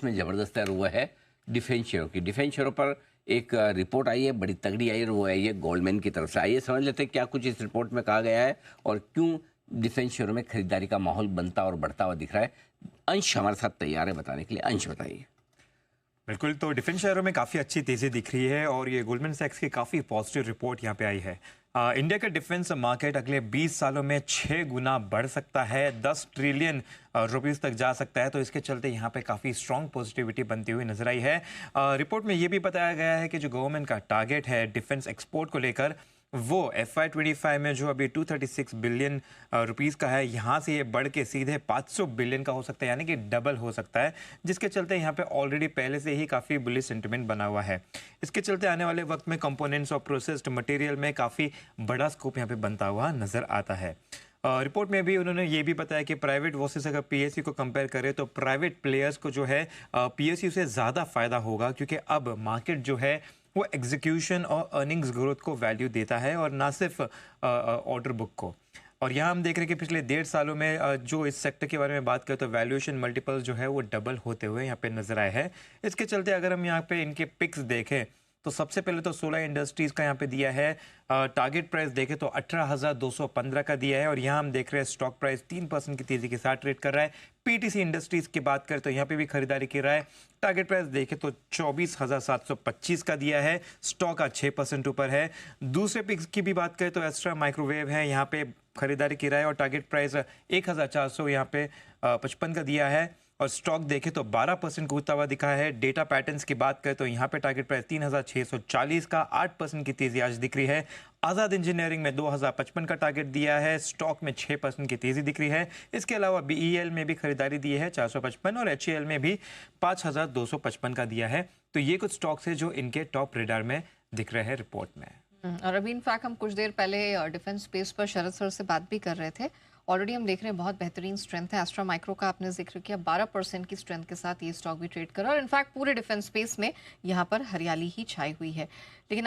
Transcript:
इसमें ज़बरदस्त है और वो है डिफेंस शेयरों की। डिफेंस शेयरों पर एक रिपोर्ट आई है, बड़ी तगड़ी आई है, और वो आई है गोल्डमैन की तरफ से। आइए समझ लेते हैं क्या कुछ इस रिपोर्ट में कहा गया है और क्यों डिफेंस शेयरों में खरीदारी का माहौल बनता और बढ़ता हुआ दिख रहा है। अंश हमारे साथ तैयार है बताने के लिए। अंश बताइए। बिल्कुल, तो डिफेंस शेयरों में काफ़ी अच्छी तेज़ी दिख रही है और ये गोल्डमैन सैक्स की काफ़ी पॉजिटिव रिपोर्ट यहाँ पे आई है। इंडिया का डिफेंस मार्केट अगले 20 सालों में 6 गुना बढ़ सकता है, 10 ट्रिलियन रुपीस तक जा सकता है। तो इसके चलते यहाँ पे काफ़ी स्ट्रॉन्ग पॉजिटिविटी बनती हुई नजर आई है। रिपोर्ट में ये भी बताया गया है कि जो गवर्नमेंट का टारगेट है डिफेंस एक्सपोर्ट को लेकर, वो FY25 में जो अभी 236 बिलियन रुपीस का है, यहाँ से ये बढ़ के सीधे 500 बिलियन का हो सकता है, यानी कि डबल हो सकता है, जिसके चलते यहाँ पे ऑलरेडी पहले से ही काफ़ी बुलिश सेंटिमेंट बना हुआ है। इसके चलते आने वाले वक्त में कंपोनेंट्स और प्रोसेस्ड मटेरियल में काफ़ी बड़ा स्कोप यहाँ पे बनता हुआ नजर आता है। रिपोर्ट में भी उन्होंने ये भी बताया कि प्राइवेट वर्सेस अगर PSU को कंपेयर करें तो प्राइवेट प्लेयर्स को जो है PSU से ज़्यादा फायदा होगा, क्योंकि अब मार्केट जो है वो एग्जीक्यूशन और अर्निंग्स ग्रोथ को वैल्यू देता है और ना सिर्फ ऑर्डर बुक को। और यहाँ हम देख रहे हैं कि पिछले 1.5 सालों में जो इस सेक्टर के बारे में बात करें तो वैल्यूएशन मल्टीपल जो है वो डबल होते हुए यहाँ पे नजर आए हैं। इसके चलते अगर हम यहाँ पे इनके पिक्स देखें तो सबसे पहले तो सोलर इंडस्ट्रीज का यहाँ पे दिया है, टारगेट प्राइस देखें तो 18,215 का दिया है और यहाँ हम देख रहे हैं स्टॉक प्राइस 3% की तेजी के साथ ट्रेड कर रहा है। PTC इंडस्ट्रीज की बात करें तो यहाँ पे भी खरीदारी कर रहा है, टारगेट प्राइस देखें तो 24,725 का दिया है, स्टॉक आज 6% ऊपर है। दूसरे पिक्स की भी बात करें तो एस्ट्रा माइक्रोवेव है, यहाँ पे खरीदारी की रहा है और टारगेट प्राइस 1,400 यहाँ पे 55 का दिया है और स्टॉक देखें तो 12% कूदता हुआ दिखा है। डेटा पैटर्न्स की बात करें तो यहाँ पे टारगेट प्राइस 3,640 का 8% की तेजी आज दिख रही है। आज़ाद इंजीनियरिंग में 2,055 का टारगेट दिया है, स्टॉक में 6% की तेजी दिख रही है। इसके अलावा BEL में भी खरीदारी दी है 455 और HAL में भी 5,255 का दिया है। तो ये कुछ स्टॉक्स है जो इनके टॉप रेडार में दिख रहे हैं रिपोर्ट में। और अभी इनफैक्ट हम कुछ देर पहले डिफेंस स्पेस पर शरद सर से बात भी कर रहे थे। ऑलरेडी हम देख रहे हैं बहुत बेहतरीन स्ट्रेंथ है। एस्ट्रा माइक्रो का आपने जिक्र किया, 12% की स्ट्रेंथ के साथ ये स्टॉक भी ट्रेड कर रहा है और इनफैक्ट पूरे डिफेंस स्पेस में यहाँ पर हरियाली ही छाई हुई है। लेकिन